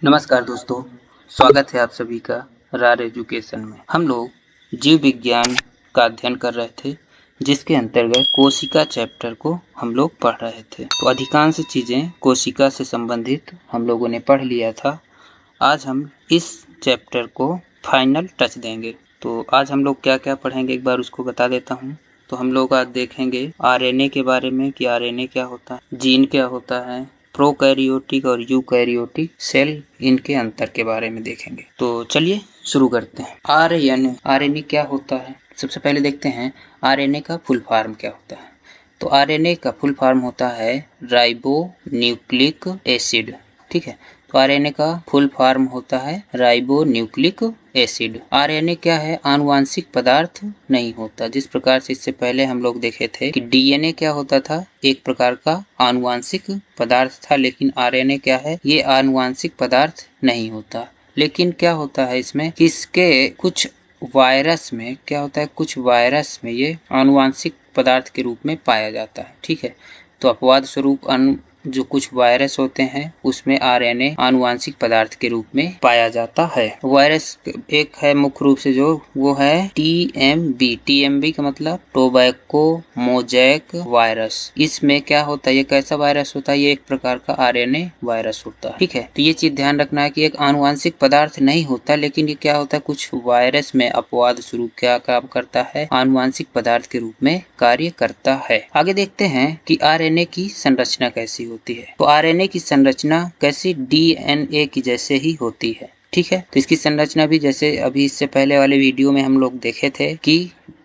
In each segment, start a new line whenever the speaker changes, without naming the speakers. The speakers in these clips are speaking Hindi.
नमस्कार दोस्तों, स्वागत है आप सभी का रार एजुकेशन में। हम लोग जीव विज्ञान का अध्ययन कर रहे थे, जिसके अंतर्गत कोशिका चैप्टर को हम लोग पढ़ रहे थे। तो अधिकांश चीज़ें कोशिका से संबंधित हम लोगों ने पढ़ लिया था। आज हम इस चैप्टर को फाइनल टच देंगे। तो आज हम लोग क्या क्या पढ़ेंगे एक बार उसको बता देता हूँ। तो हम लोग आज देखेंगे आरएनए के बारे में कि आरएनए क्या होता है, जीन क्या होता है, प्रोकैरियोटिक और यूकैरियोटिक सेल, इनके अंतर के बारे में देखेंगे। तो चलिए शुरू करते हैं। आरएनए क्या होता है, सबसे पहले देखते हैं आरएनए का फुल फॉर्म क्या होता है। तो आरएनए का फुल फॉर्म होता है राइबो न्यूक्लिक एसिड। ठीक है, तो आरएनए का फुल फॉर्म होता है राइबो न्यूक्लिक एसिड। आरएनए क्या है, आनुवांशिक पदार्थ नहीं होता। जिस प्रकार से इससे पहले हम लोग देखे थे कि डीएनए क्या होता था, एक प्रकार का आनुवांशिक पदार्थ था, लेकिन आरएनए क्या है, ये आनुवांशिक पदार्थ नहीं होता। लेकिन क्या होता है इसमें, किसके कुछ वायरस में क्या होता है, कुछ वायरस में ये आनुवांशिक पदार्थ के रूप में पाया जाता है। ठीक है, तो अपवाद स्वरूप जो कुछ वायरस होते हैं उसमें आरएनए आनुवांशिक पदार्थ के रूप में पाया जाता है। वायरस एक है मुख्य रूप से, जो वो है टीएमबी। टीएमबी का मतलब टोबैको मोजैक वायरस। इसमें क्या होता है, ये कैसा वायरस होता है, ये एक प्रकार का आरएनए वायरस होता है। ठीक है, तो ये चीज ध्यान रखना है कि एक आनुवांशिक पदार्थ नहीं होता, लेकिन ये क्या होता है, कुछ वायरस में अपवाद स्वरूप क्या काम करता है, आनुवांशिक पदार्थ के रूप में कार्य करता है। आगे देखते हैं कि आरएनए की संरचना कैसी होती है। तो आरएनए की संरचना कैसी, डीएनए की जैसे ही होती है। ठीक है, तो इसकी संरचना भी जैसे अभी इससे पहले वाले वीडियो में हम लोग देखे थे कि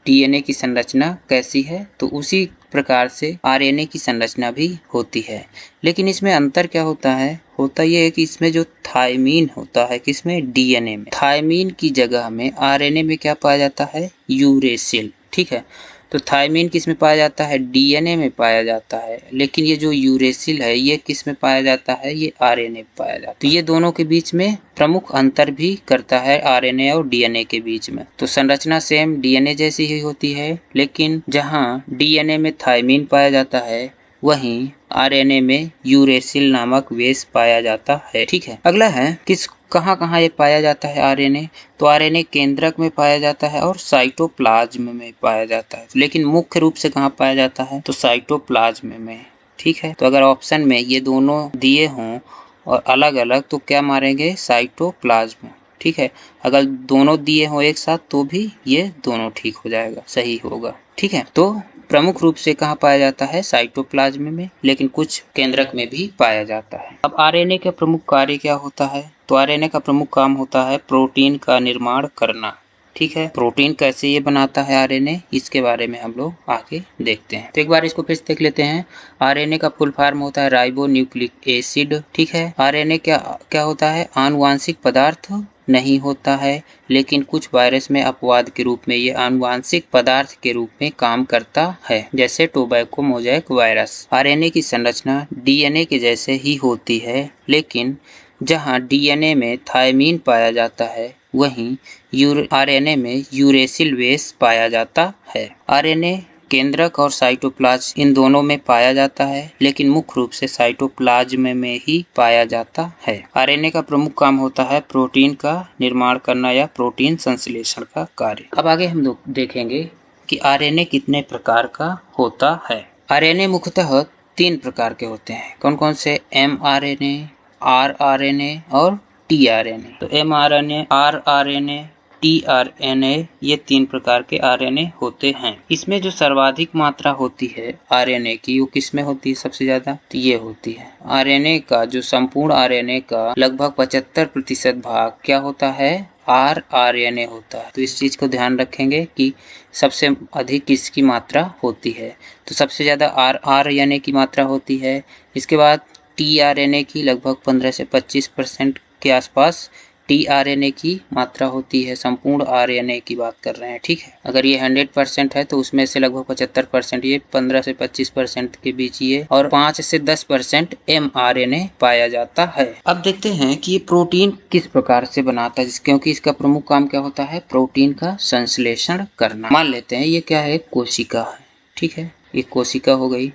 डीएनए की संरचना कैसी है, तो उसी प्रकार से आरएनए की संरचना भी होती है। लेकिन इसमें अंतर क्या होता है, होता यह है कि इसमें जो थायमीन होता है, किसमें, डीएनए में, थायमीन की जगह में आरएनए में क्या पाया जाता है, यूरेसिल। ठीक है, तो थायमीन किस में पाया जाता है, डीएनए में पाया जाता है, लेकिन ये जो यूरेसिल है ये किस में पाया जाता है, ये आरएनए में पाया जाता है। तो ये दोनों के बीच में प्रमुख अंतर भी करता है आरएनए और डीएनए के बीच में। तो संरचना सेम डीएनए जैसी ही होती है, लेकिन जहाँ डीएनए में थायमीन पाया जाता है वहीं आरएनए में यूरेसिल नामक बेस पाया जाता है। ठीक है, अगला है किस कहाँ ये पाया जाता है आरएनए। तो आरएनए केंद्रक में पाया जाता है और साइटोप्लाज्म में पाया जाता है, लेकिन मुख्य रूप से कहाँ पाया जाता है, तो साइटोप्लाज्म में। ठीक है, तो अगर ऑप्शन में ये दोनों दिए हों और अलग अलग, तो क्या मारेंगे, साइटोप्लाज्म। ठीक है, अगर दोनों दिए हों एक साथ तो भी ये दोनों ठीक हो जाएगा, सही होगा। ठीक है, तो प्रमुख रूप से कहाँ पाया जाता है, साइटोप्लाज्म में, लेकिन कुछ केंद्रक में भी पाया जाता है। अब आरएनए का प्रमुख कार्य क्या होता है, तो आरएनए का प्रमुख काम होता है प्रोटीन का निर्माण करना। ठीक है, प्रोटीन कैसे ये बनाता है आरएनए, इसके बारे में हम लोग आगे देखते हैं। तो एक बार इसको फिर से देख लेते हैं। आरएनए का फुल फॉर्म होता है राइबो न्यूक्लिक एसिड। ठीक है, आरएनए क्या होता है, आनुवांशिक पदार्थ नहीं होता है, लेकिन कुछ वायरस में अपवाद के रूप में ये आनुवांशिक पदार्थ के रूप में काम करता है, जैसे टोबैको मोजैक वायरस। आरएनए की संरचना डीएनए के जैसे ही होती है, लेकिन जहां डीएनए में थायमीन पाया जाता है वहीं आरएनए में यूरेसिल बेस पाया जाता है। आरएनए केंद्रक और साइटोप्लाज्म इन दोनों में पाया जाता है, लेकिन मुख्य रूप से साइटोप्लाज्म में ही पाया जाता है। आरएनए का प्रमुख काम होता है प्रोटीन का निर्माण करना या प्रोटीन संश्लेषण का कार्य। अब आगे हम लोग देखेंगे कि आरएनए कितने प्रकार का होता है। आरएनए मुख्यतः 3 प्रकार के होते हैं। कौन कौन से, एमआरएनए, आरआरएनए और टीआरएनए। तो एमआरएनए, आरआरएनए, टीआरएनए, ये 3 प्रकार के आरएनए होते हैं। इसमें जो सर्वाधिक मात्रा होती है आरएनए की, वो किसमें होती है सबसे ज्यादा, तो ये होती है आरएनए का, जो संपूर्ण आरएनए का लगभग 75% भाग क्या होता है, आरआरएनए होता है। तो इस चीज को ध्यान रखेंगे कि सबसे अधिक किसकी मात्रा होती है, तो सबसे ज्यादा आरआरएनए की मात्रा होती है। इसके बाद टीआरएनए की लगभग 15 से 25% के आसपास टीआरएनए की मात्रा होती है। संपूर्ण आरएनए की बात कर रहे हैं। ठीक है, अगर ये 100% है तो उसमें से लगभग 75% ये, 15 से 25% के बीच ये, और 5 से 10% एमआरएनए पाया जाता है। अब देखते हैं कि ये प्रोटीन किस प्रकार से बनाता है, क्योंकि इसका प्रमुख काम क्या होता है, प्रोटीन का संश्लेषण करना। मान लेते हैं ये क्या है, कोशिका है। ठीक है, ये कोशिका हो गई,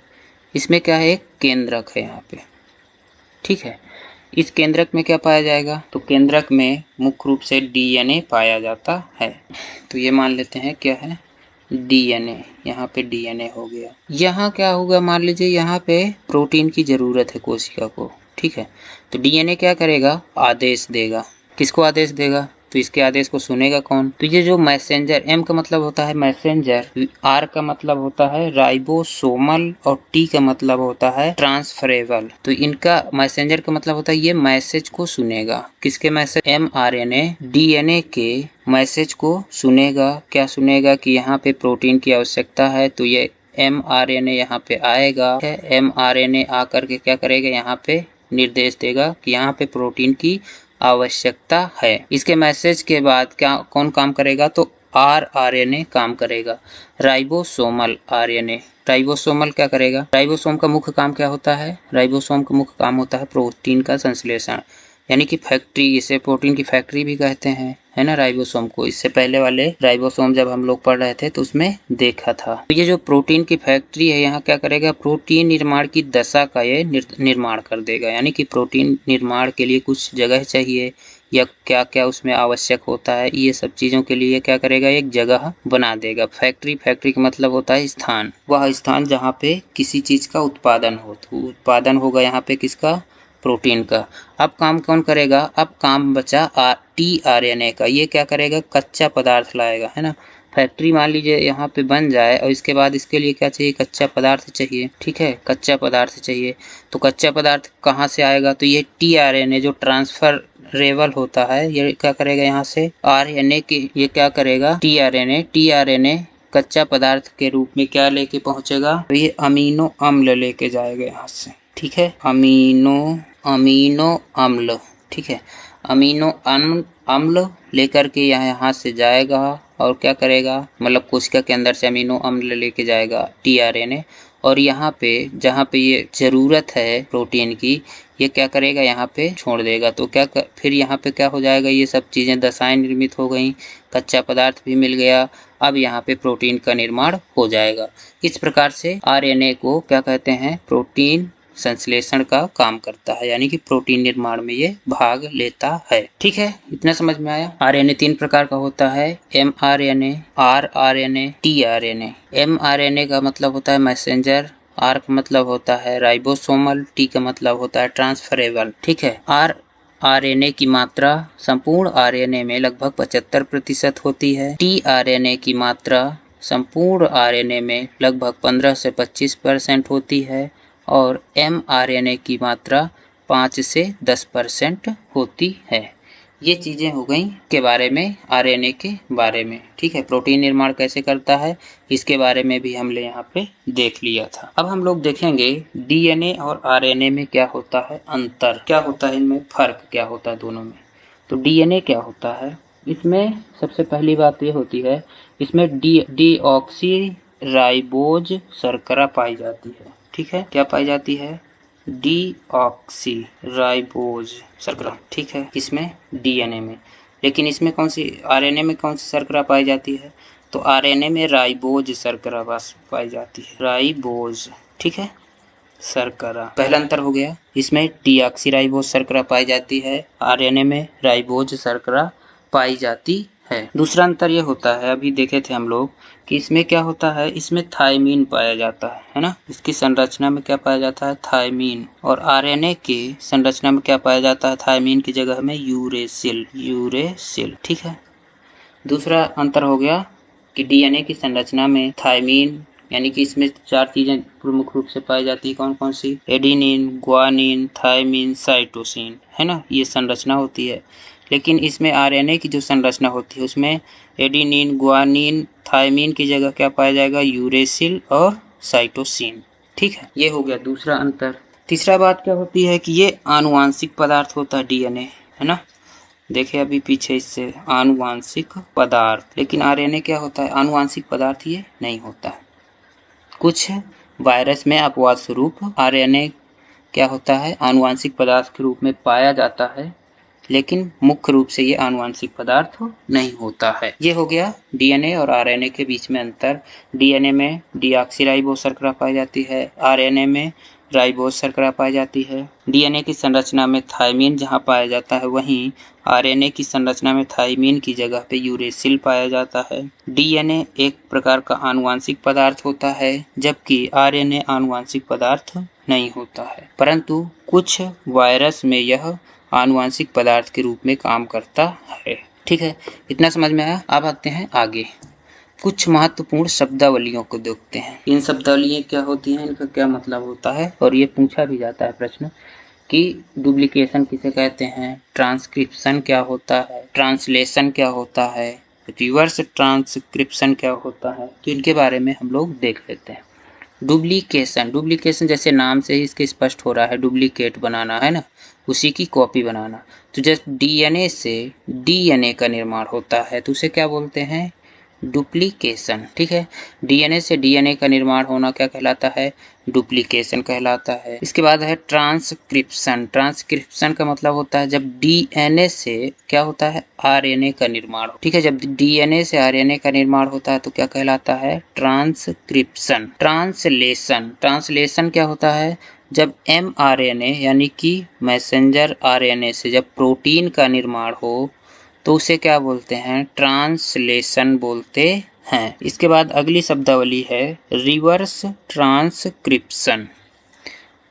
इसमें क्या है, एक केंद्रक है यहाँ पे। ठीक है, इस केंद्रक में क्या पाया जाएगा, तो केंद्रक में मुख्य रूप से डीएनए पाया जाता है। तो ये मान लेते हैं क्या है, डीएनए। यहाँ पे डीएनए हो गया। यहाँ क्या होगा, मान लीजिए यहाँ पे प्रोटीन की जरूरत है कोशिका को, ठीक है। तो डीएनए क्या करेगा, आदेश देगा। किसको आदेश देगा, तो इसके आदेश को सुनेगा कौन, तो ये जो मैसेंजर, एम का मतलब होता है मैसेंजर, आर का मतलब होता है राइबोसोमल और टी का मतलब होता है ट्रांसफरेबल। तो इनका मैसेंजर का मतलब होता है ये मैसेज को सुनेगा। किसके मैसेज, एमआरएनए डीएनए के मैसेज को सुनेगा। क्या सुनेगा कि यहाँ पे प्रोटीन की आवश्यकता है, तो ये एमआरएनए यहाँ पे आएगा। एमआरएनए आकर के क्या करेगा, यहाँ पे निर्देश देगा कि यहाँ पे प्रोटीन की आवश्यकता है। इसके मैसेज के बाद क्या कौन काम करेगा, तो आरएनए काम करेगा, राइबोसोमल आरएनए। राइबोसोमल क्या करेगा, राइबोसोम का मुख्य काम क्या होता है, राइबोसोम का मुख्य काम होता है प्रोटीन का संश्लेषण, यानी कि फैक्ट्री, इसे प्रोटीन की फैक्ट्री भी कहते हैं, है ना, राइबोसोम को। इससे पहले वाले राइबोसोम जब हम लोग पढ़ रहे थे तो उसमें देखा था। तो ये जो प्रोटीन की फैक्ट्री है, यहाँ क्या करेगा, प्रोटीन निर्माण की दशा का ये निर्माण कर देगा, यानी कि प्रोटीन निर्माण के लिए कुछ जगह चाहिए या क्या क्या उसमें आवश्यक होता है, ये सब चीजों के लिए क्या करेगा, एक जगह बना देगा। फैक्ट्री, फैक्ट्री का मतलब होता है स्थान, वह स्थान जहाँ पे किसी चीज का उत्पादन हो। तो उत्पादन होगा यहाँ पे किसका, प्रोटीन का। अब काम कौन करेगा, अब काम बचा टीआरएनए का। ये क्या करेगा, कच्चा पदार्थ लाएगा, है ना। फैक्ट्री मान लीजिए यहाँ पे बन जाए और इसके बाद इसके लिए क्या चाहिए, कच्चा पदार्थ चाहिए, ठीक है, कच्चा पदार्थ चाहिए। तो कच्चा पदार्थ कहाँ से आएगा, तो ये टीआरएनए जो ट्रांसफरेबल होता है, ये क्या करेगा, यहाँ से आरएनए के, ये क्या करेगा, टीआरएनए कच्चा पदार्थ के रूप में क्या लेके पहुंचेगा, तो ये अमीनो अम्ल लेके जाएगा यहाँ से, ठीक है, अमीनो अम्ल, ठीक है, अमीनो अम्ल लेकर के यहाँ से जाएगा और क्या करेगा, मतलब कोशिका के अंदर से अमीनो अम्ल लेके जाएगा टीआरएनए, और यहाँ पे जहाँ पे ये जरूरत है प्रोटीन की, ये क्या करेगा, यहाँ पे छोड़ देगा। तो फिर यहाँ पे क्या हो जाएगा, ये सब चीजें दशाएं निर्मित हो गई, कच्चा पदार्थ भी मिल गया। अब यहाँ पे प्रोटीन का निर्माण हो जाएगा। इस प्रकार से आरएनए को क्या कहते हैं, प्रोटीन संश्लेषण का काम करता है, यानी कि प्रोटीन निर्माण में ये भाग लेता है। ठीक है, इतना समझ में आया। आरएनए 3 प्रकार का होता है, एमआरएनए, आरआरएनए, टीआरएनए। एमआरएनए का मतलब होता है मैसेंजर, आर का मतलब होता है राइबोसोमल, टी का मतलब होता है ट्रांसफरेबल। ठीक है, आरएनए की मात्रा संपूर्ण आरएनए में लगभग 75% होती है। टीआरएनए की मात्रा संपूर्ण आरएनए में लगभग 15 से 25% होती है और एमआरएनए की मात्रा 5 से 10% होती है। ये चीजें हो गई के बारे में, आरएनए के बारे में। ठीक है, प्रोटीन निर्माण कैसे करता है इसके बारे में भी हमने यहाँ पे देख लिया था। अब हम लोग देखेंगे डीएनए और आरएनए में क्या होता है अंतर, क्या होता है इनमें फर्क, क्या होता है दोनों में। तो डीएनए क्या होता है, इसमें सबसे पहली बात ये होती है, इसमें डीऑक्सी राइबोज शर्करा पाई जाती है। ठीक है, क्या पाई जाती है, डीऑक्सी राइबोज शर्करा। ठीक है, इसमें डीएनए में। लेकिन इसमें कौन सी, आरएनए में कौन सी शर्करा पाई जाती है, तो आरएनए में राइबोज शर्करा बस पाई जाती है, राइबोज। ठीक है, शर्करा पहला अंतर हो गया। इसमें डीऑक्सी राइबोज शर्करा पाई जाती है, आरएनए में राइबोज शर्करा पाई जाती है। दूसरा अंतर ये होता है, अभी देखे थे हम लोग कि इसमें क्या होता है, इसमें थायमीन पाया जाता है ना। इसकी संरचना में क्या पाया जाता है, थायमीन। और आरएनए के संरचना में क्या पाया जाता है, थायमीन की जगह में यूरेसिल। ठीक है, दूसरा अंतर हो गया कि डीएनए की संरचना में थायमीन, यानी कि इसमें 4 चीजें प्रमुख रूप से पाई जाती है। कौन कौन सी, एडिनिन, ग्वानिन, थायमीन, साइटोसिन, है ना, ये संरचना होती है। लेकिन इसमें आरएनए की जो संरचना होती है उसमें एडिनिन, ग्वानिन, थायमीन की जगह क्या पाया जाएगा, यूरेसिल और साइटोसिन। ठीक है, ये हो गया दूसरा अंतर। तीसरा बात क्या होती है कि ये आनुवांशिक पदार्थ होता है डीएनए, है ना। देखिए अभी पीछे इससे आनुवांशिक पदार्थ, लेकिन आरएनए क्या होता है, आनुवांशिक पदार्थ ये नहीं होता है। कुछ वायरस में अपवाद स्वरूप आरएनए क्या होता है, आनुवांशिक पदार्थ के रूप में पाया जाता है, लेकिन मुख्य रूप से ये आनुवांशिक पदार्थ नहीं होता है। ये हो गया डीएनए और आरएनए के बीच में अंतर। डीएनए में डीऑक्सीराइबोज शर्करा पाई जाती है, आरएनए में राइबोज शर्करा पाई जाती है। डीएनए की संरचना में थायमीन जहां पाया जाता है, वहीं आरएनए की संरचना में थायमीन की जगह पे यूरेसिल पाया जाता है। डीएनए एक प्रकार का आनुवांशिक पदार्थ होता है, जबकि आरएनए आनुवांशिक पदार्थ नहीं होता है, परंतु कुछ वायरस में यह आनुवांशिक पदार्थ के रूप में काम करता है। ठीक है, इतना समझ में आया। अब आते हैं आगे, कुछ महत्वपूर्ण शब्दावलियों को देखते हैं। इन शब्दावलियां क्या होती हैं, इनका क्या मतलब होता है, और ये पूछा भी जाता है प्रश्न कि डुप्लीकेशन किसे कहते हैं, ट्रांसक्रिप्शन क्या होता है, ट्रांसलेशन क्या होता है, रिवर्स ट्रांसक्रिप्शन क्या होता है, तो इनके बारे में हम लोग देख लेते हैं। डुप्लीकेशन जैसे नाम से ही इसके स्पष्ट हो रहा है, डुप्लीकेट बनाना है ना, उसी की कॉपी बनाना। तो जैसे डीएनए से डीएनए का निर्माण होता है तो उसे क्या बोलते हैं, डुप्लीकेशन। ठीक है, डीएनए से डीएनए का निर्माण होना क्या कहलाता है, डुप्लीकेशन कहलाता है। इसके बाद है ट्रांसक्रिप्शन। ट्रांसक्रिप्शन का मतलब होता है जब डीएनए से क्या होता है, आरएनए का निर्माण। ठीक है, जब डीएनए से आरएनए का निर्माण होता है तो क्या कहलाता है, ट्रांसक्रिप्शन। ट्रांसलेशन क्या होता है, जब एमआरएनए यानी कि मैसेंजर आरएनए से जब प्रोटीन का निर्माण हो तो उसे क्या बोलते हैं, ट्रांसलेशन बोलते हैं। इसके बाद अगली शब्दावली है रिवर्स ट्रांसक्रिप्शन।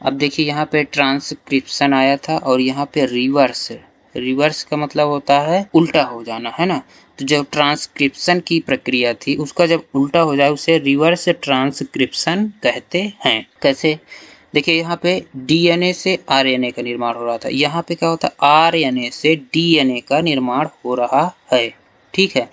अब देखिए यहाँ पे ट्रांसक्रिप्शन आया था और यहाँ पे रिवर्स का मतलब होता है उल्टा हो जाना, है ना। तो जब ट्रांसक्रिप्शन की प्रक्रिया थी उसका जब उल्टा हो जाए उसे रिवर्स ट्रांसक्रिप्शन कहते हैं। कैसे, देखिए यहाँ पे डीएनए से आरएनए का निर्माण हो रहा था, यहाँ पे क्या होता है, आरएनए से डीएनए का निर्माण हो रहा है। ठीक है,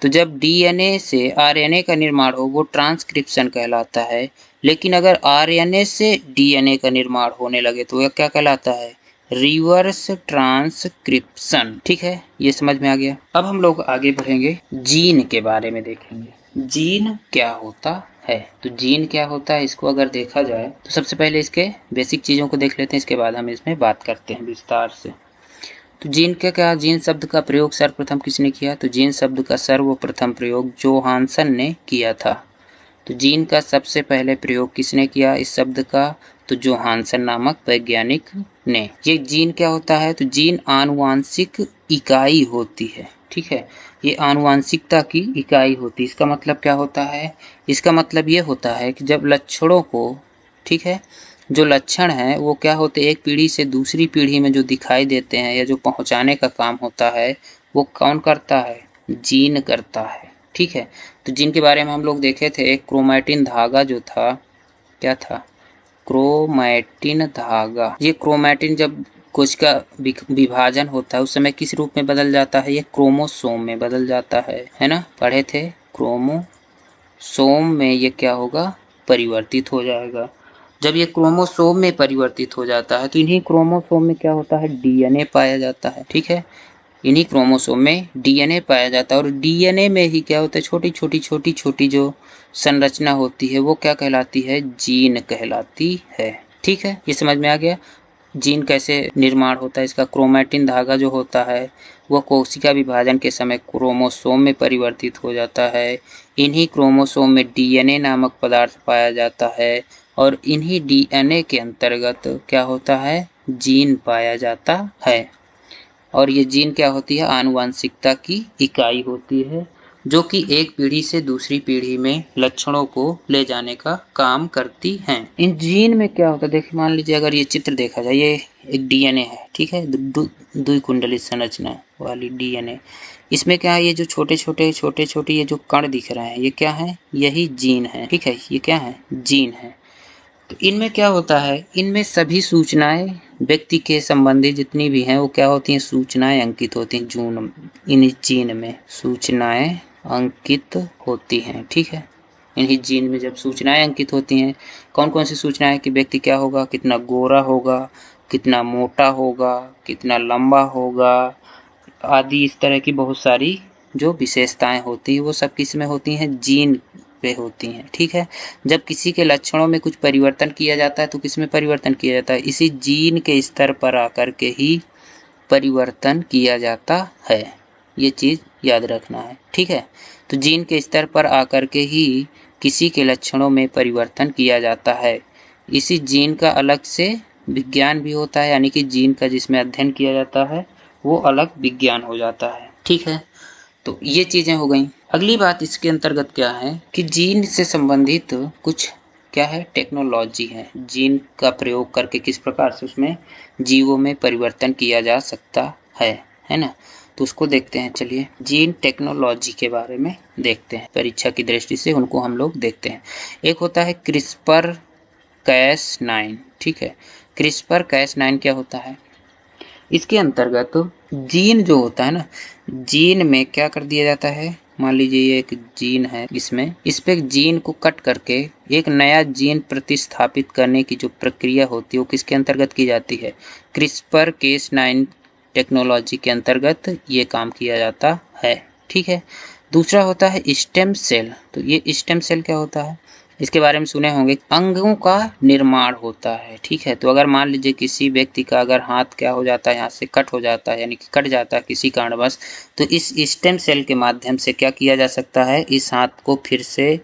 तो जब डीएनए से आरएनए का निर्माण हो वो ट्रांसक्रिप्शन कहलाता है, लेकिन अगर आरएनए से डीएनए का निर्माण होने लगे तो यह क्या कहलाता है, रिवर्स ट्रांसक्रिप्शन। ठीक है, ये समझ में आ गया। अब हम लोग आगे बढ़ेंगे, जीन के बारे में देखेंगे, जीन क्या होता है। तो जीन क्या होता है इसको अगर देखा जाए तो सबसे पहले इसके बेसिक चीजों को देख लेते हैं, इसके बाद हम इसमें बात करते हैं विस्तार से। तो जीन का क्या, जीन शब्द का प्रयोग सर्वप्रथम किसने किया, तो जीन शब्द का सर्वप्रथम प्रयोग जोहानसन ने किया था। तो जीन का सबसे पहले प्रयोग किसने किया इस शब्द का, तो जोहानसन नामक वैज्ञानिक ने। ये जीन क्या होता है, तो जीन आनुवांशिक इकाई होती है। ठीक है, ये आनुवांशिकता की इकाई होती है। इसका मतलब क्या होता है, इसका मतलब ये होता है कि जब लक्षणों को, ठीक है, जो लक्षण है वो क्या होते हैं, एक पीढ़ी से दूसरी पीढ़ी में जो दिखाई देते हैं या जो पहुंचाने का काम होता है वो कौन करता है, जीन करता है। ठीक है, तो जीन के बारे में हम लोग देखे थे, एक क्रोमैटिन धागा जो था, क्या था, क्रोमैटिन धागा। ये क्रोमैटिन जब कुछ का विभाजन होता है उस समय किस रूप में बदल जाता है, ये क्रोमोसोम में बदल जाता है ना, पढ़े थे, क्रोमोसोम में ये क्या होगा, परिवर्तित हो जाएगा। जब ये क्रोमोसोम में परिवर्तित हो जाता है तो इन्हीं क्रोमोसोम में क्या होता है, डीएनए पाया जाता है। ठीक है, इन्हीं क्रोमोसोम में डीएनए पाया जाता है और डीएनए में ही क्या होता है, छोटी छोटी जो संरचना होती है वो क्या कहलाती है, जीन कहलाती है। ठीक है, ये समझ में आ गया। जीन कैसे निर्माण होता है इसका, क्रोमैटिन धागा जो होता है वह कोशिका विभाजन के समय क्रोमोसोम में परिवर्तित हो जाता है। इन्हीं क्रोमोसोम में डीएनए नामक पदार्थ पाया जाता है और इन्हीं डीएनए के अंतर्गत क्या होता है, जीन पाया जाता है। और ये जीन क्या होती है, आनुवंशिकता की इकाई होती है जो कि एक पीढ़ी से दूसरी पीढ़ी में लक्षणों को ले जाने का काम करती हैं। इन जीन में क्या होता है, देखिए मान लीजिए अगर ये चित्र देखा जाए, ये एक डीएनए है, ठीक है, द्विकुंडलित संरचना वाली डीएनए। इसमें क्या है, ये जो छोटे छोटे ये जो कण दिख रहे हैं ये क्या है, यही जीन है। ठीक है, ये क्या है, जीन है। तो इनमें क्या होता है, इनमें सभी सूचनाएं व्यक्ति के संबंधी जितनी भी हैं वो क्या होती हैं, सूचनाएं अंकित होती हैं। इन जीन में सूचनाएं अंकित होती हैं। ठीक है, इन्हीं जीन में जब सूचनाएं अंकित होती हैं, कौन कौन सी सूचनाएं, कि व्यक्ति क्या होगा, कितना गोरा होगा, कितना मोटा होगा, कितना लंबा होगा आदि, इस तरह की बहुत सारी जो विशेषताएं होती है वो सब किस में होती हैं, जीन पे होती हैं। ठीक है, जब किसी के लक्षणों में कुछ परिवर्तन किया जाता है तो किस में परिवर्तन किया जाता है, इसी जीन के स्तर पर आकर के ही परिवर्तन किया जाता है। ये चीज याद रखना है। ठीक है, तो जीन के स्तर पर आकर के ही किसी के लक्षणों में परिवर्तन किया जाता है। इसी जीन का अलग से विज्ञान भी होता है, यानी कि जीन का जिसमें अध्ययन किया जाता है वो अलग विज्ञान हो जाता है। ठीक है, तो ये चीजें हो गई। अगली बात इसके अंतर्गत क्या है कि जीन से संबंधित कुछ क्या है, टेक्नोलॉजी है। जीन का प्रयोग करके किस प्रकार से उसमें जीवों में परिवर्तन किया जा सकता है ना। तो उसको देखते हैं। चलिए जीन टेक्नोलॉजी के बारे में देखते हैं, परीक्षा की दृष्टि से उनको हम लोग देखते हैं। एक होता है क्रिस्पर Cas9। ठीक है, क्रिस्पर Cas9 क्या होता है, इसके अंतर्गत जीन जो होता है ना, जीन में क्या कर दिया जाता है, मान लीजिए ये एक जीन है, इसमें इस पे जीन को कट करके एक नया जीन प्रतिस्थापित करने की जो प्रक्रिया होती है वो किसके अंतर्गत की जाती है, क्रिस्पर Cas9 टेक्नोलॉजी के अंतर्गत ये काम किया जाता है। ठीक है, दूसरा होता है स्टेम सेल। तो ये स्टेम सेल क्या होता है, इसके बारे में सुने होंगे, अंगों का निर्माण होता है। ठीक है, तो अगर मान लीजिए किसी व्यक्ति का अगर हाथ क्या हो जाता है, यहाँ से कट हो जाता है, यानी कि कट जाता है किसी कारणवश, तो इस स्टेम सेल के माध्यम से क्या किया जा सकता है, इस हाथ को फिर से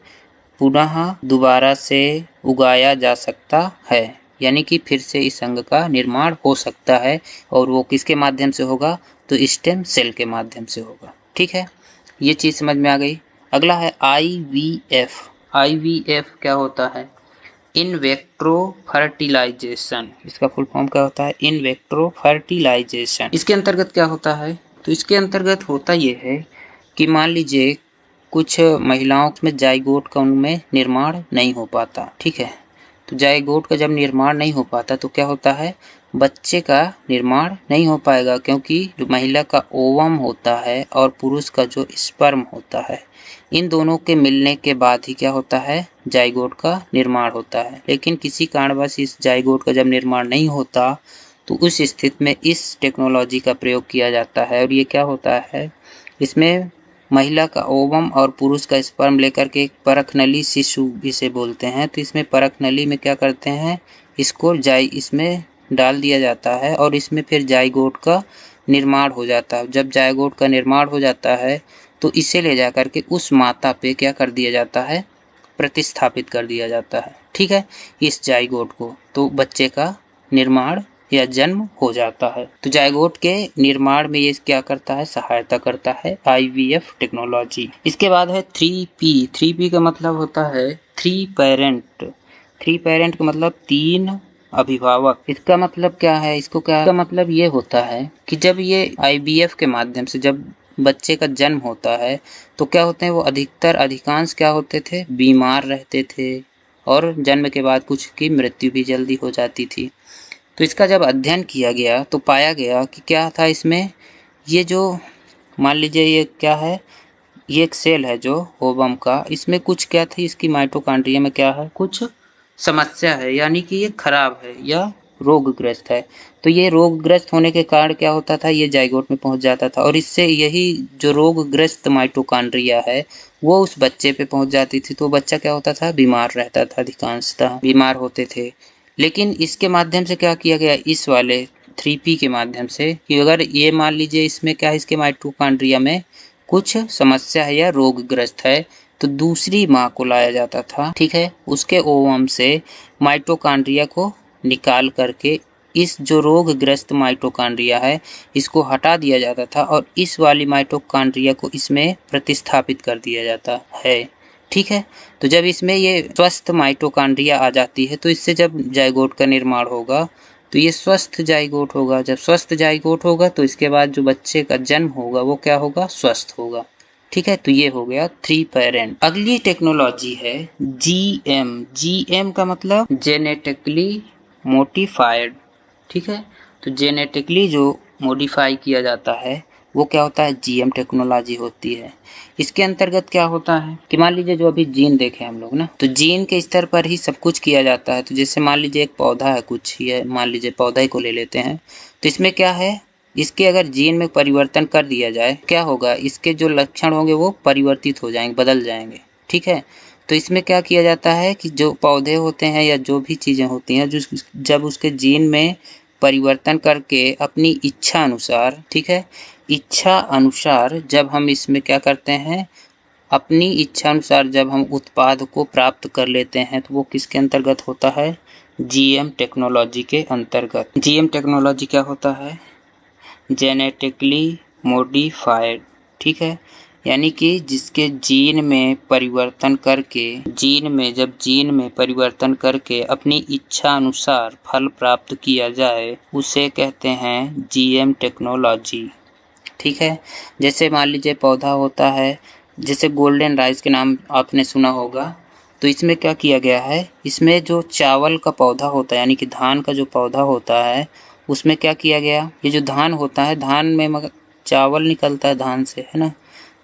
पुनः दोबारा से उगाया जा सकता है, यानी कि फिर से इस अंग का निर्माण हो सकता है। और वो किसके माध्यम से होगा, तो स्टेम सेल के माध्यम से होगा। ठीक है, ये चीज समझ में आ गई। अगला है IVF। IVF क्या होता है, इन वेट्रो फर्टिलाइजेशन। इसका फुल फॉर्म क्या होता है, इन वेट्रो फर्टिलाइजेशन। इसके अंतर्गत क्या होता है, तो इसके अंतर्गत होता यह है कि मान लीजिए कुछ महिलाओं में जाइगोट का उनमें निर्माण नहीं हो पाता। ठीक है, तो जाइगोट का जब निर्माण नहीं हो पाता तो क्या होता है, बच्चे का निर्माण नहीं हो पाएगा, क्योंकि जो महिला का ओवम होता है और पुरुष का जो स्पर्म होता है, इन दोनों के मिलने के बाद ही क्या होता है, जाइगोट का निर्माण होता है। लेकिन किसी कारणवश इस जाइगोट का जब निर्माण नहीं होता तो उस स्थिति में इस टेक्नोलॉजी का प्रयोग किया जाता है। और ये क्या होता है, इसमें महिला का ओवम और पुरुष का स्पर्म लेकर के एक परखनली शिशु इसे बोलते हैं, तो इसमें परखनली में क्या करते हैं, इसको इसमें डाल दिया जाता है और इसमें फिर जाइगोट का निर्माण हो जाता है। जब जाइगोट का निर्माण हो जाता है तो इसे ले जाकर के उस माता पे क्या कर दिया जाता है, प्रतिस्थापित कर दिया जाता है। ठीक है, इस जाइगोट को, तो बच्चे का निर्माण या जन्म हो जाता है। तो जाइगोट के निर्माण में ये क्या करता है, सहायता करता है IVF टेक्नोलॉजी। इसके बाद है 3P। 3P का मतलब होता है थ्री पेरेंट। थ्री पेरेंट का मतलब तीन अभिभावक। इसका मतलब क्या है, इसको क्या का मतलब ये होता है कि जब ये IVF के माध्यम से जब बच्चे का जन्म होता है तो क्या होते हैं, वो अधिकांश क्या होते थे, बीमार रहते थे और जन्म के बाद कुछ की मृत्यु भी जल्दी हो जाती थी। तो इसका जब अध्ययन किया गया तो पाया गया कि क्या था इसमें, ये जो मान लीजिए ये क्या है, ये एक सेल है जो ओवम का, इसमें कुछ क्या थी, इसकी माइटोकॉन्ड्रिया में क्या है, कुछ समस्या है, यानी कि ये खराब है या रोगग्रस्त है। तो ये रोगग्रस्त होने के कारण क्या होता था, ये जाइगोट में पहुंच जाता था और इससे यही जो रोगग्रस्त माइटोकॉन्ड्रिया है वो उस बच्चे पे पहुंच जाती थी। तो बच्चा क्या होता था, बीमार रहता था, अधिकांशतः बीमार होते थे। लेकिन इसके माध्यम से क्या किया गया, इस वाले 3P के माध्यम से, कि अगर ये मान लीजिए इसमें क्या है, इसके माइटोकॉन्ड्रिया में कुछ समस्या है या रोगग्रस्त है, तो दूसरी माँ को लाया जाता था। ठीक है, उसके ओवम से माइटोकॉन्ड्रिया को निकाल करके इस जो रोगग्रस्त माइटोकॉन्ड्रिया है इसको हटा दिया जाता था और इस वाली माइटोकॉन्ड्रिया को इसमें प्रतिस्थापित कर दिया जाता है। ठीक है, तो जब इसमें ये स्वस्थ माइटोकॉन्ड्रिया आ जाती है तो इससे जब जाइगोट का निर्माण होगा तो ये स्वस्थ जाइगोट होगा। जब स्वस्थ जाइगोट होगा तो इसके बाद जो बच्चे का जन्म होगा वो क्या होगा, स्वस्थ होगा। ठीक है, तो ये हो गया 3 पेरेंट। अगली टेक्नोलॉजी है GM। GM का मतलब जेनेटिकली मोडिफाइड। ठीक है, तो जेनेटिकली जो मॉडिफाई किया जाता है वो क्या होता है, GM टेक्नोलॉजी होती है। इसके अंतर्गत क्या होता है कि मान लीजिए जो अभी जीन देखे हम लोग ना, तो जीन के स्तर पर ही सब कुछ किया जाता है। तो जैसे मान लीजिए एक पौधा है, कुछ ये मान लीजिए पौधे को ले लेते हैं, तो इसमें क्या है, इसके अगर जीन में परिवर्तन कर दिया जाए क्या होगा, इसके जो लक्षण होंगे वो परिवर्तित हो जाएंगे, बदल जाएंगे। ठीक है, तो इसमें क्या किया जाता है कि जो पौधे होते हैं या जो भी चीज़ें होती हैं जो जब उसके जीन में परिवर्तन करके अपनी इच्छा अनुसार, ठीक है, इच्छा अनुसार जब हम इसमें क्या करते हैं, अपनी इच्छा अनुसार जब हम उत्पाद को प्राप्त कर लेते हैं तो वो किसके अंतर्गत होता है, जीएम टेक्नोलॉजी के अंतर्गत। जीएम टेक्नोलॉजी क्या होता है? जेनेटिकली मॉडिफाइड, ठीक है, यानी कि जिसके जीन में परिवर्तन करके अपनी इच्छा अनुसार फल प्राप्त किया जाए, उसे कहते हैं जीएम टेक्नोलॉजी। ठीक है, जैसे मान लीजिए पौधा होता है, जैसे गोल्डन राइस के नाम आपने सुना होगा, तो इसमें क्या किया गया है, इसमें जो चावल का पौधा होता है यानी कि धान का जो पौधा होता है, उसमें क्या किया गया, ये जो धान होता है, धान में मगर चावल निकलता है धान से, है ना।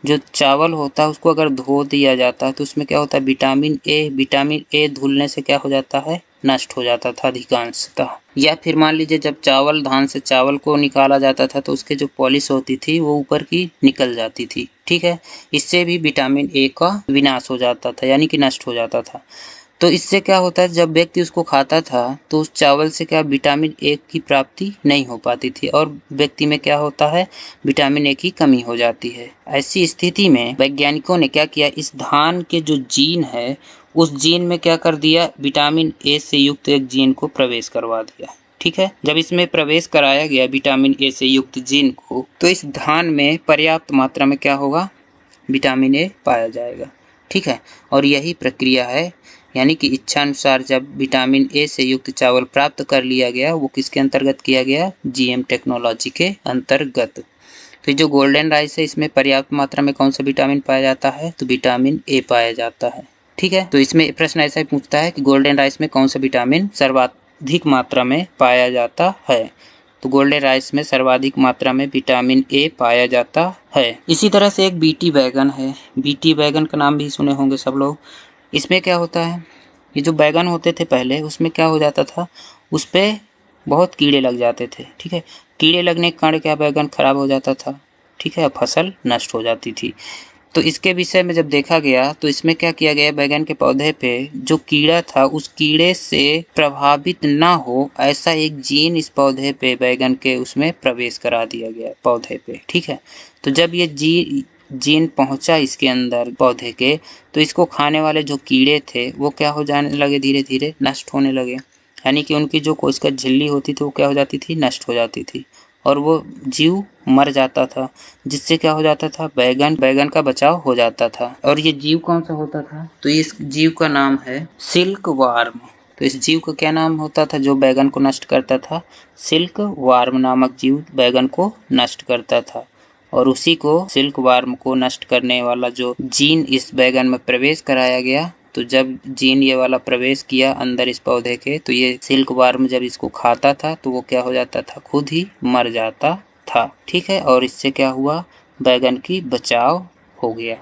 जो चावल होता है उसको अगर धो दिया जाता है तो उसमें क्या होता है, विटामिन ए धुलने से क्या हो जाता है, नष्ट हो जाता था अधिकांशतः। या फिर मान लीजिए जब धान से चावल को निकाला जाता था तो उसके जो पॉलिश होती थी वो ऊपर की निकल जाती थी, ठीक है, इससे भी विटामिन ए का विनाश हो जाता था यानी कि नष्ट हो जाता था। तो इससे क्या होता है, जब व्यक्ति उसको खाता था तो उस चावल से क्या विटामिन ए की प्राप्ति नहीं हो पाती थी और व्यक्ति में क्या होता है, विटामिन ए की कमी हो जाती है। ऐसी स्थिति में वैज्ञानिकों ने क्या किया, इस धान के जो जीन है उस जीन में क्या कर दिया, विटामिन ए से युक्त एक जीन को प्रवेश करवा दिया। ठीक है, जब इसमें प्रवेश कराया गया विटामिन ए से युक्त जीन को, तो इस धान में पर्याप्त मात्रा में क्या होगा, विटामिन ए पाया जाएगा। ठीक है, और यही प्रक्रिया है, यानी कि इच्छा अनुसार जब विटामिन ए से युक्त चावल प्राप्त कर लिया गया, वो किसके अंतर्गत किया गया, जीएम टेक्नोलॉजी के अंतर्गत। तो जो गोल्डन राइस है इसमें पर्याप्त मात्रा में कौन सा विटामिन पाया जाता है, तो विटामिन ए पाया जाता है। ठीक है, तो इसमें प्रश्न ऐसा ही पूछता है कि गोल्डन राइस में कौन सा विटामिन सर्वाधिक मात्रा में पाया जाता है, तो गोल्डन राइस में सर्वाधिक मात्रा में विटामिन ए पाया जाता है। इसी तरह से एक बीटी बैगन है, बीटी बैगन का नाम भी सुने होंगे सब लोग। इसमें क्या होता है, ये जो बैगन होते थे पहले, उसमें क्या हो जाता था, उस पर बहुत कीड़े लग जाते थे। ठीक है, कीड़े लगने के कारण क्या, बैगन खराब हो जाता था। ठीक है, फसल नष्ट हो जाती थी। तो इसके विषय में जब देखा गया तो इसमें क्या किया गया, बैगन के पौधे पे जो कीड़ा था उस कीड़े से प्रभावित ना हो ऐसा एक जीन इस पौधे पे, बैगन के, उसमें प्रवेश करा दिया गया पौधे पे। ठीक है, तो जब ये जीन पहुंचा इसके अंदर पौधे के, तो इसको खाने वाले जो कीड़े थे वो क्या हो जाने लगे, धीरे धीरे नष्ट होने लगे, यानी कि उनकी जो कोशिका झिल्ली होती थी वो क्या हो जाती थी, नष्ट हो जाती थी और वो जीव मर जाता था, जिससे क्या हो जाता था, बैगन का बचाव हो जाता था। और ये जीव कौन सा होता था, तो इस जीव का नाम है सिल्क वार्म। तो इस जीव का क्या नाम होता था जो बैगन को नष्ट करता था, सिल्क वार्म नामक जीव बैगन को नष्ट करता था। और उसी को, सिल्क वार्म को नष्ट करने वाला जो जीन इस बैगन में प्रवेश कराया गया, तो जब जीन ये वाला प्रवेश किया अंदर इस पौधे के, तो ये सिल्क वार्म जब इसको खाता था तो वो क्या हो जाता था, खुद ही मर जाता था। ठीक है, और इससे क्या हुआ, बैगन की बचाव हो गया।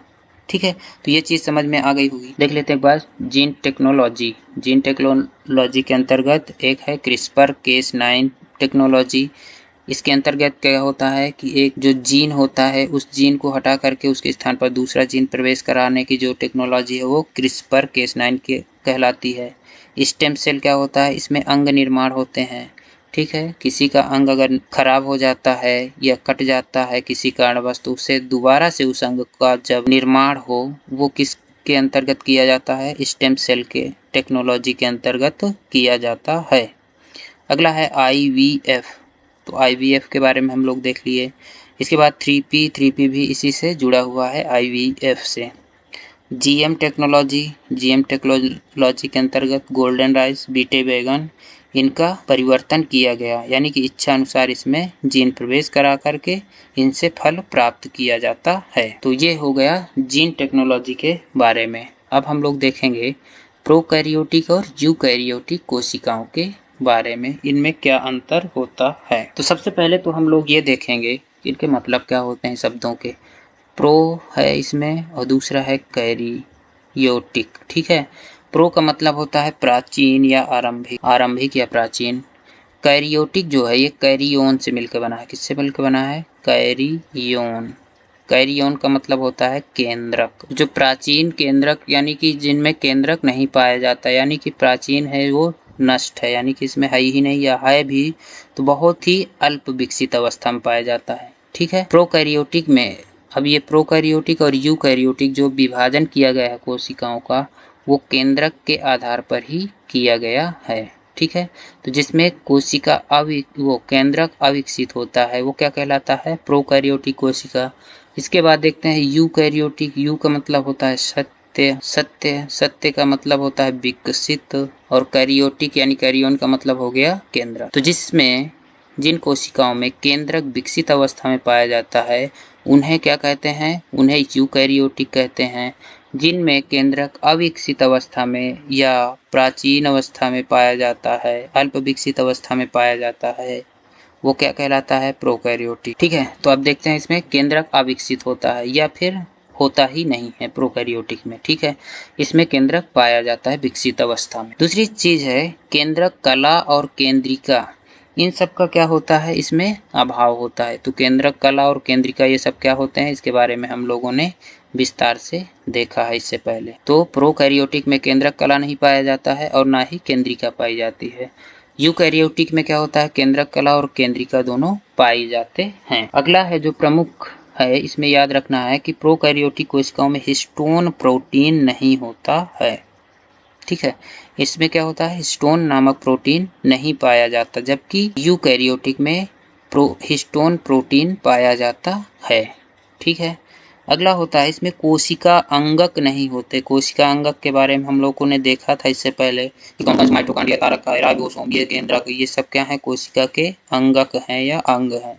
ठीक है, तो ये चीज़ समझ में आ गई होगी। देख लेते हैं एक बार जीन टेक्नोलॉजी। जीन टेक्नोलॉजी के अंतर्गत एक है क्रिस्पर Cas9 टेक्नोलॉजी। इसके अंतर्गत क्या होता है कि एक जो जीन होता है उस जीन को हटा करके उसके स्थान पर दूसरा जीन प्रवेश कराने की जो टेक्नोलॉजी है वो क्रिस्पर Cas9 के कहलाती है। स्टेम सेल क्या होता है, इसमें अंग निर्माण होते हैं। ठीक है, किसी का अंग अगर खराब हो जाता है या कट जाता है किसी कारणवश, तो उसे दोबारा से उस अंग का जब निर्माण हो, वो किसके अंतर्गत किया जाता है, स्टेम सेल के टेक्नोलॉजी के अंतर्गत किया जाता है। अगला है IVF। तो IVF के बारे में हम लोग देख लिए। इसके बाद 3P भी इसी से जुड़ा हुआ है, IVF से। GM टेक्नोलॉजी के अंतर्गत गोल्डन राइस, बीटे बैगन, इनका परिवर्तन किया गया, यानी कि इच्छा अनुसार इसमें जीन प्रवेश करा करके इनसे फल प्राप्त किया जाता है। तो ये हो गया जीन टेक्नोलॉजी के बारे में। अब हम लोग देखेंगे प्रोकैरियोटिक और यूकैरियोटिक कोशिकाओं के बारे में, इनमें क्या अंतर होता है। तो सबसे पहले तो हम लोग ये देखेंगे कि इनके मतलब क्या होते हैं शब्दों के। प्रो है इसमें और दूसरा है कैरियोटिक। ठीक है, प्रो का मतलब होता है प्राचीन या आरंभिक या प्राचीन। कैरियोटिक जो है ये कैरियोन से मिलकर बना है। किससे मिलकर बना है, कैरियोन। कैरियोन का मतलब होता है केंद्रक। जो प्राचीन केंद्रक यानी कि जिनमें केंद्रक नहीं पाया जाता, यानी कि प्राचीन है वो नष्ट है, यानी कि इसमें है ही नहीं, या है भी तो बहुत ही अल्प विकसित अवस्था में पाया जाता है। ठीक है, प्रोकैरियोटिक में, अब ये प्रोकैरियोटिक और यूकैरियोटिक जो विभाजन किया गया है कोशिकाओं का, वो केंद्रक के आधार पर ही किया गया है। ठीक है। तो जिसमें कोशिका केंद्रक अविकसित होता है वो क्या कहलाता है, प्रोकैरियोटिक कोशिका। इसके बाद देखते हैं यूकैरियोटिक। यू का मतलब होता है सत्य, सत्य का मतलब होता है विकसित, और कैरियोटिक यानी कैरियोन का मतलब हो गया केंद्रक। तो जिसमें जिन कोशिकाओं में केंद्रक विकसित अवस्था में पाया जाता है उन्हें क्या कहते हैं, उन्हें यूकैरियोटिक कहते हैं। जिनमें केंद्रक अविकसित अवस्था में या प्राचीन अवस्था में पाया जाता है, अल्प विकसित अवस्था में पाया जाता है, वो क्या कहलाता है, प्रोकैरियोटिक। ठीक है। तो अब देखते हैं इसमें केंद्रक अविकसित होता है या फिर होता ही नहीं है प्रोकैरियोटिक में। ठीक है। इसमें केंद्रक पाया जाता है विकसित अवस्था में। दूसरी चीज है केंद्रक कला और केंद्रिका। इन सब का क्या होता है, इसमें अभाव होता है। तो केंद्रक कला और केंद्रिका ये सब क्या होते हैं, इसके बारे में हम लोगों ने विस्तार से देखा है इससे पहले। तो प्रोकैरियोटिक में केंद्रक कला नहीं पाया जाता है और ना ही केंद्रिका पाई जाती है। यूकैरियोटिक में क्या होता है, केंद्रक कला और केंद्रिका दोनों पाई जाते हैं। अगला है जो प्रमुख है, इसमें याद रखना है कि प्रोकैरियोटिक कोशिकाओं में हिस्टोन प्रोटीन नहीं होता है। ठीक है। इसमें क्या होता है, हिस्टोन नामक प्रोटीन नहीं पाया जाता, जबकि यूकैरियोटिक में हिस्टोन प्रोटीन पाया जाता है। ठीक है। अगला होता है इसमें कोशिका अंगक नहीं होते। कोशिका अंगक के बारे में हम लोगों ने देखा था इससे पहले कि कौन कौन माइटोकॉन्ड्रिया, तारक, राइबोसोम, ये केंद्रक, ये सब क्या है, कोशिका के अंगक हैं या अंग हैं।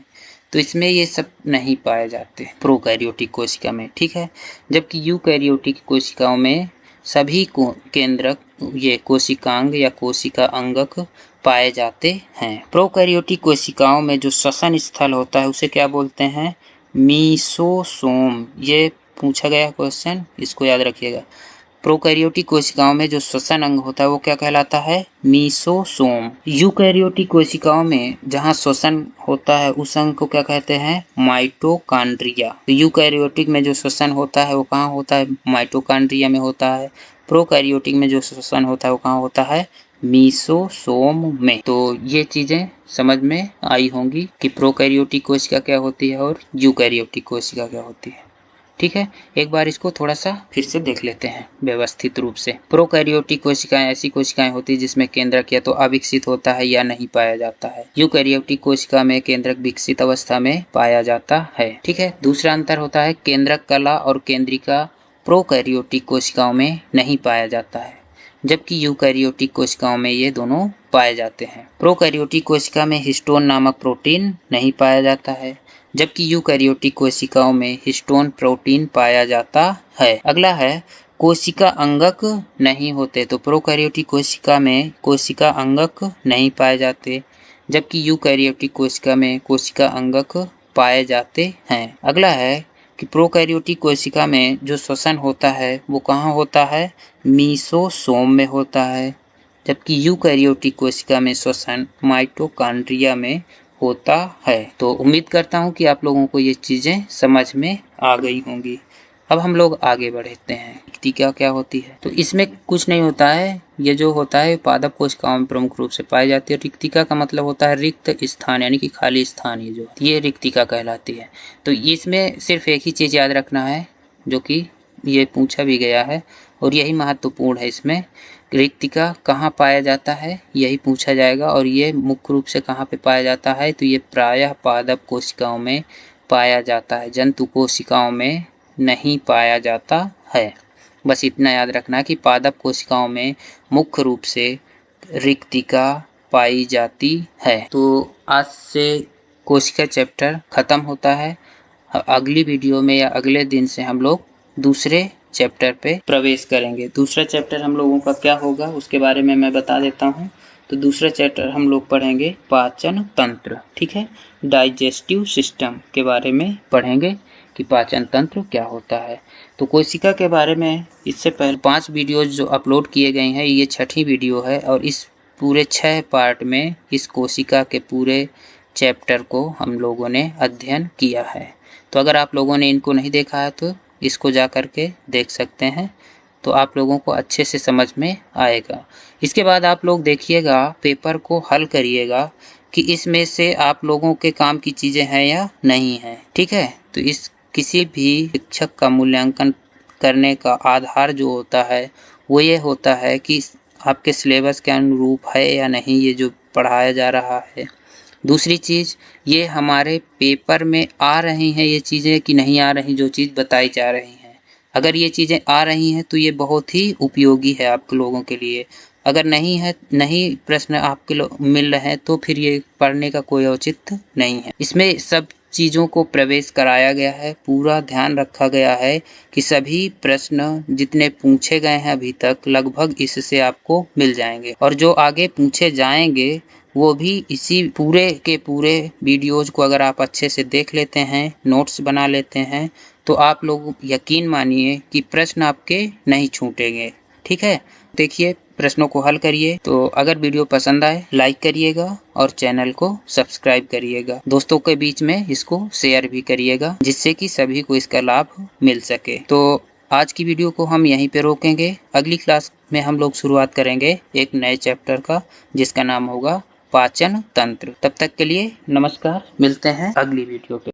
तो इसमें ये सब नहीं पाए जाते प्रोकैरियोटिक कोशिका में। ठीक है। जबकि यूकैरियोटिक कोशिकाओं में सभी केंद्रक, ये कोशिकांग या कोशिका अंगक पाए जाते हैं। प्रोकैरियोटिक कोशिकाओं में जो श्वसन स्थल होता है उसे क्या बोलते हैं, मीसोसोम। ये पूछा गया क्वेश्चन, इसको याद रखिएगा। प्रोकैरियोटिक कोशिकाओं में जो श्वसन अंग होता है वो क्या कहलाता है, मीसोसोम। यूकैरियोटिक कोशिकाओं में जहाँ श्वसन होता है उस अंग को क्या कहते हैं, माइटोकॉन्ड्रिया। तो यूकैरियोटिक में जो श्वसन होता है वो कहाँ होता है, माइटोकॉन्ड्रिया में होता है। प्रोकैरियोटिक में जो श्वसन होता है वो कहाँ होता है, मीसोसोम में। तो ये चीजें समझ में आई होंगी कि प्रोकैरियोटिक कोशिका क्या होती है और यूकैरियोटिक कोशिका क्या होती है। ठीक है। एक बार इसको थोड़ा सा फिर से देख लेते हैं व्यवस्थित रूप से। प्रोकैरियोटिक कोशिकाएं ऐसी कोशिकाएं होती है जिसमें केंद्रक या तो अविकसित होता है या नहीं पाया जाता है। यूकैरियोटिक कोशिका में केंद्रक विकसित अवस्था में पाया जाता है। ठीक है। दूसरा अंतर होता है केंद्रक कला और केंद्रिका प्रोकैरियोटिक कोशिकाओं में नहीं पाया जाता है, जबकि यूकैरियोटिक कोशिकाओं में ये दोनों पाए जाते हैं। प्रोकैरियोटिक कोशिका में हिस्टोन नामक प्रोटीन नहीं पाया जाता है, जबकि यूकैरियोटिक कोशिकाओं में हिस्टोन प्रोटीन पाया जाता है। अगला है कोशिका अंगक नहीं होते। तो प्रोकैरियोटिक कोशिका में कोशिका अंगक नहीं पाए जाते, जबकि यूकैरियोटिक कोशिका में कोशिका अंगक पाए जाते हैं। अगला है कि प्रोकैरियोटिक कोशिका में जो श्वसन होता है वो कहाँ होता है, मीसोसोम में होता है, जबकि यूकैरियोटिक कोशिका में श्वसन माइटोकॉन्ड्रिया में होता है। तो उम्मीद करता हूँ कि आप लोगों को ये चीजें समझ में आ गई होंगी। अब हम लोग आगे बढ़ते हैं। रिक्तिका क्या होती है, तो इसमें कुछ नहीं होता है। ये जो होता है पादप कोशिकाओं में प्रमुख रूप से पाई जाती है। रिक्तिका का मतलब होता है रिक्त स्थान, यानी कि खाली स्थान, ये रिक्तिका कहलाती है। तो इसमें सिर्फ एक ही चीज याद रखना है जो कि ये पूछा भी गया है और यही महत्वपूर्ण है। इसमें रिक्तिका कहाँ पाया जाता है यही पूछा जाएगा, और ये मुख्य रूप से कहाँ पे पाया जाता है, तो ये प्रायः पादप कोशिकाओं में पाया जाता है, जंतु कोशिकाओं में नहीं पाया जाता है। बस इतना याद रखना कि पादप कोशिकाओं में मुख्य रूप से रिक्तिका पाई जाती है। तो आज से कोशिका चैप्टर खत्म होता है। अगली वीडियो में या अगले दिन से हम लोग दूसरे चैप्टर पे प्रवेश करेंगे। दूसरा चैप्टर हम लोगों का क्या होगा उसके बारे में मैं बता देता हूँ। तो दूसरा चैप्टर हम लोग पढ़ेंगे पाचन तंत्र। ठीक है। डाइजेस्टिव सिस्टम के बारे में पढ़ेंगे कि पाचन तंत्र क्या होता है। तो कोशिका के बारे में इससे पहले 5 वीडियोज जो अपलोड किए गए हैं, ये 6ठी वीडियो है और इस पूरे 6 पार्ट में इस कोशिका के पूरे चैप्टर को हम लोगों ने अध्ययन किया है। तो अगर आप लोगों ने इनको नहीं देखा है तो इसको जा कर के देख सकते हैं, तो आप लोगों को अच्छे से समझ में आएगा। इसके बाद आप लोग देखिएगा, पेपर को हल करिएगा कि इसमें से आप लोगों के काम की चीज़ें हैं या नहीं हैं। ठीक है। तो इस किसी भी शिक्षक का मूल्यांकन करने का आधार जो होता है वो ये होता है कि आपके सिलेबस के अनुरूप है या नहीं ये जो पढ़ाया जा रहा है। दूसरी चीज़, ये हमारे पेपर में आ रही हैं ये चीज़ें कि नहीं आ रही, जो चीज़ बताई जा रही हैं। अगर ये चीज़ें आ रही हैं तो ये बहुत ही उपयोगी है आप लोगों के लिए। अगर नहीं है, नहीं प्रश्न आपके मिल रहे हैं तो फिर ये पढ़ने का कोई औचित्य नहीं है। इसमें सब चीज़ों को प्रवेश कराया गया है, पूरा ध्यान रखा गया है कि सभी प्रश्न जितने पूछे गए हैं अभी तक लगभग इससे आपको मिल जाएंगे, और जो आगे पूछे जाएंगे वो भी इसी पूरे के पूरे वीडियोज को अगर आप अच्छे से देख लेते हैं, नोट्स बना लेते हैं, तो आप लोग यकीन मानिए कि प्रश्न आपके नहीं छूटेंगे। ठीक है, देखिए प्रश्नों को हल करिए। तो अगर वीडियो पसंद आए लाइक करिएगा और चैनल को सब्सक्राइब करिएगा। दोस्तों के बीच में इसको शेयर भी करिएगा जिससे कि सभी को इसका लाभ मिल सके। तो आज की वीडियो को हम यहीं पे रोकेंगे। अगली क्लास में हम लोग शुरुआत करेंगे एक नए चैप्टर का जिसका नाम होगा पाचन तंत्र। तब तक के लिए नमस्कार, मिलते हैं अगली वीडियो पे।